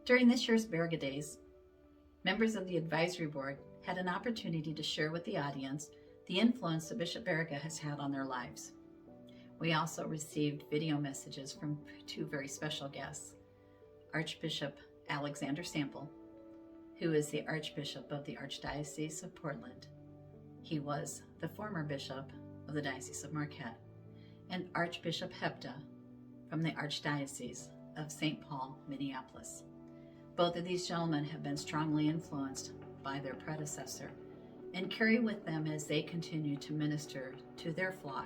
During this year's Baraga Days, members of the advisory board had an opportunity to share with the audience the influence that Bishop Baraga has had on their lives. We also received video messages from two very special guests, Archbishop Alexander K, who is the Archbishop of the Archdiocese of Portland. He was the former bishop of the Diocese of Marquette, and Archbishop Hebda from the Archdiocese of St. Paul, Minneapolis. Both of these gentlemen have been strongly influenced by their predecessor and carry with them as they continue to minister to their flock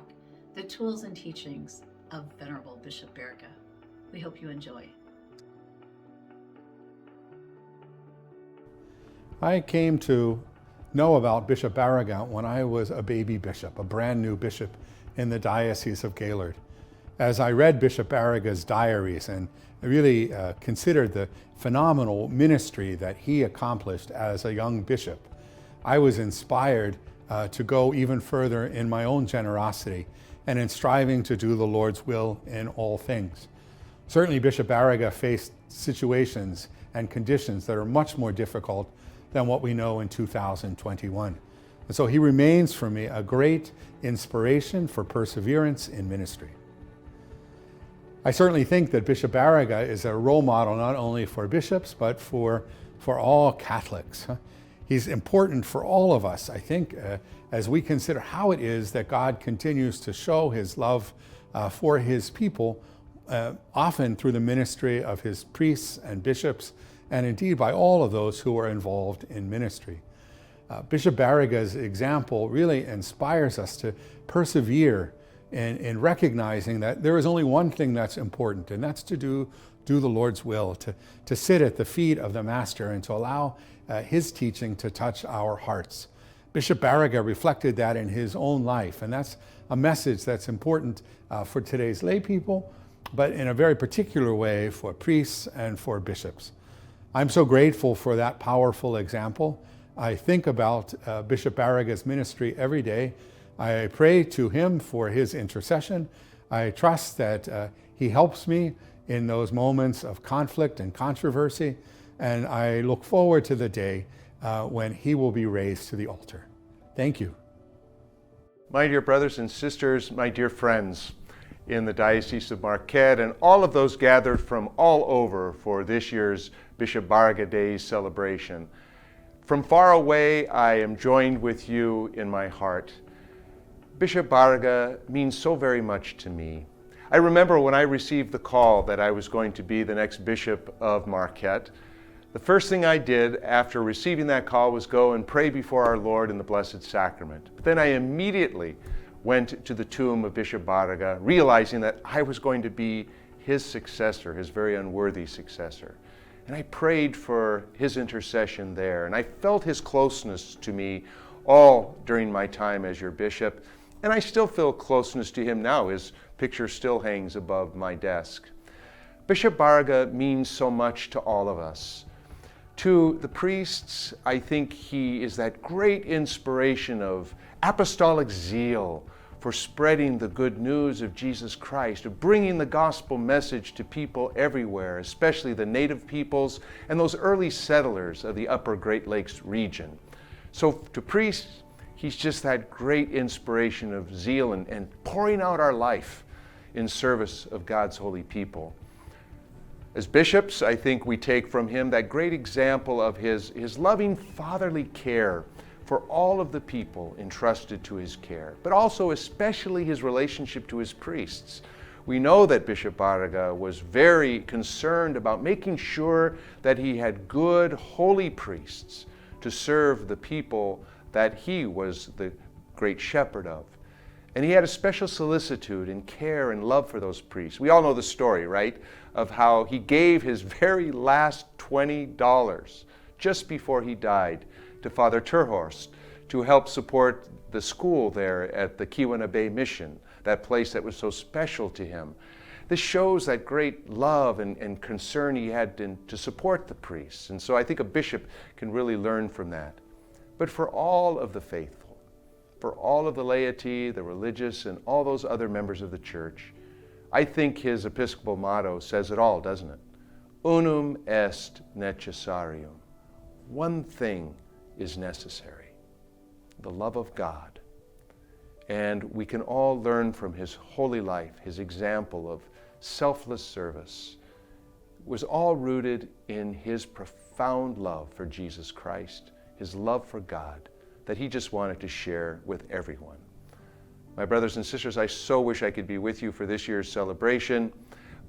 the tools and teachings of Venerable Bishop Baraga. We hope you enjoy. I came to know about Bishop Baraga when I was a baby bishop, a brand new bishop in the Diocese of Gaylord. As I read Bishop Baraga's diaries and really considered the phenomenal ministry that he accomplished as a young bishop, I was inspired to go even further in my own generosity and in striving to do the Lord's will in all things. Certainly Bishop Baraga faced situations and conditions that are much more difficult than what we know in 2021. And so he remains for me a great inspiration for perseverance in ministry. I certainly think that Bishop Baraga is a role model not only for bishops, but for all Catholics. He's important for all of us, I think, as we consider how it is that God continues to show his love for his people, often through the ministry of his priests and bishops, and indeed by all of those who are involved in ministry. Bishop Baraga's example really inspires us to persevere in recognizing that there is only one thing that's important, and that's to do the Lord's will, to sit at the feet of the Master and to allow his teaching to touch our hearts. Bishop Baraga reflected that in his own life, and that's a message that's important for today's lay people, but in a very particular way for priests and for bishops. I'm so grateful for that powerful example. I think about Bishop Baraga's ministry every day. I pray to him for his intercession. I trust that he helps me in those moments of conflict and controversy, and I look forward to the day when he will be raised to the altar. Thank you. My dear brothers and sisters, my dear friends in the Diocese of Marquette, and all of those gathered from all over for this year's Bishop Baraga Days celebration. From far away, I am joined with you in my heart. Bishop Baraga means so very much to me. I remember when I received the call that I was going to be the next Bishop of Marquette, the first thing I did after receiving that call was go and pray before our Lord in the Blessed Sacrament. But then I immediately went to the tomb of Bishop Baraga, realizing that I was going to be his successor, his very unworthy successor. And I prayed for his intercession there, and I felt his closeness to me all during my time as your bishop, and I still feel closeness to him now. His picture still hangs above my desk. Bishop Baraga means so much to all of us. To the priests, I think he is that great inspiration of apostolic zeal for spreading the good news of Jesus Christ, of bringing the gospel message to people everywhere, especially the native peoples and those early settlers of the upper Great Lakes region. So to priests, he's just that great inspiration of zeal and pouring out our life in service of God's holy people. As bishops, I think we take from him that great example of his loving fatherly care for all of the people entrusted to his care, but also especially his relationship to his priests. We know that Bishop Baraga was very concerned about making sure that he had good, holy priests to serve the people that he was the great shepherd of. And he had a special solicitude and care and love for those priests. We all know the story, right, of how he gave his very last $20 just before he died to Father Terhorst to help support the school there at the Keweenaw Bay Mission, that place that was so special to him. This shows that great love and concern he had to support the priests. And so I think a bishop can really learn from that. But for all of the faithful, for all of the laity, the religious, and all those other members of the church, I think his Episcopal motto says it all, doesn't it? Unum est necessarium. One thing is necessary, the love of God. And we can all learn from his holy life, his example of selfless service. It was all rooted in his profound love for Jesus Christ, his love for God, that he just wanted to share with everyone. My brothers and sisters, I so wish I could be with you for this year's celebration,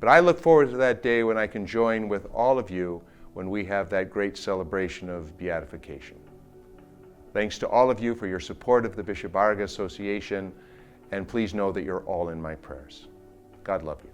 but I look forward to that day when I can join with all of you when we have that great celebration of beatification. Thanks to all of you for your support of the Bishop Baraga Association, and please know that you're all in my prayers. God love you.